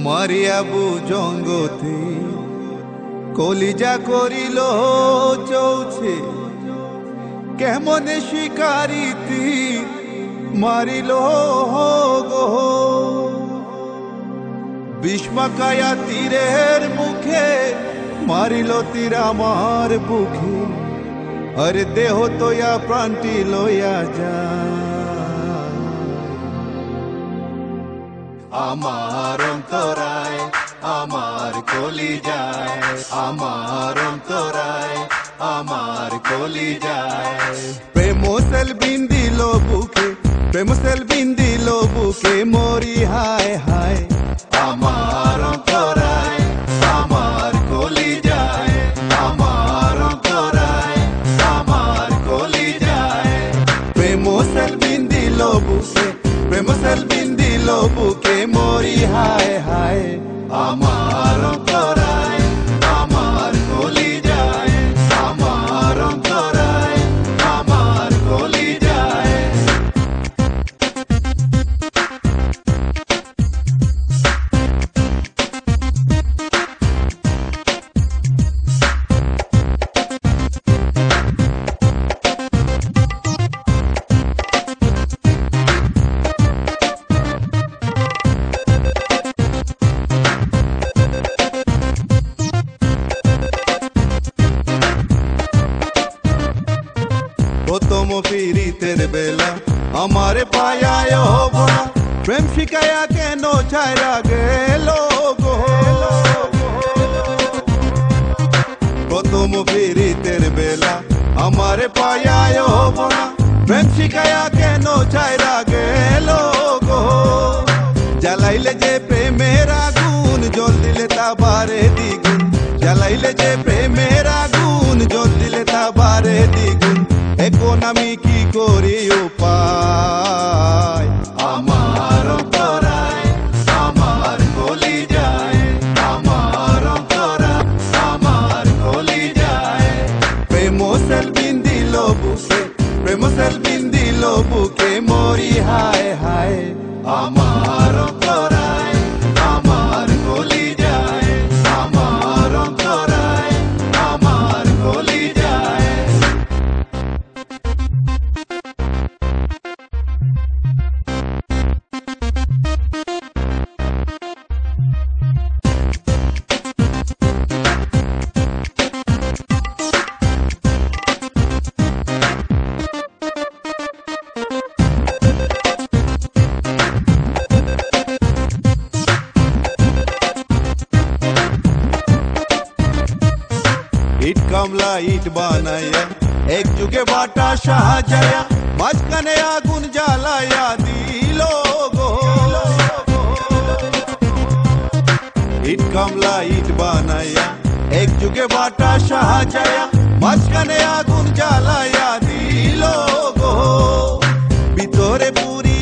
মারিয়াবু জঙ্গতে কলিজা করিল চৌছে কেমনে শিকারিতি মারিল গো বিষ্মাকায়া তীরের মুখে মারিল তীর আমার বুকে আরে দেহ তোয়া প্রাণটি লইয়া যা আমার অন্তরায় আমার কলিজায় আমার অন্তরায় আমার কলিজায় প্রেম সেল বিন্দিল বুকে প্রেম সেল বিন্দিল বুকে মরি হায় হায় আমার অন্তরায় আমার কলিজায় আমার অন্তরায় আমার কলিজায় প্রেম সেল বিন্দিল বুকে প্রেম সেল বিন্দিল বুকে মরি হায় হায় আমার অন্তরায় আমার কলিজায় আমার অন্তরায় আমার কলিজায় প্রথম পীড়িতের বেলা আমার পায়ায় ভরা প্রেম শিখায়া কেন ছাইরা গেল গো প্রথম পীড়িতের বেলা আমার পায়ায় ভরা প্রেম শিখায়া কেন ছাইরা গেল গো জ্বালাইলে যে প্রেমের আগুন জল দিলে তা বারে দ্বিগুণ জ্বালাইলে যে প্রেমের আগুন জল দিলে তা বারে দ্বিগুণ এখন আমি কি করি উপায় আমার অন্তরায় আমার কলিজায় আমার অন্তরায় আমার কলিজায় প্রেম সেল বিন্দিল বুকে প্রেম সেল বিন্দিল বুকে মরি হায় হায় আমার অন্তরায় আমার কলিজায় আমার অন্তরায় আমার কলিজায় ইট কামলা ইট বানায়া এক যুগে বাটা সাজায়া মাঝখানে আগুন জ্বালায়া দিল গো ইট কামলা ইট বানায়া এক যুগে বাটা সাজায়া মাঝখানে আগুন জ্বালায়া দিল গো ভিতরে পুরি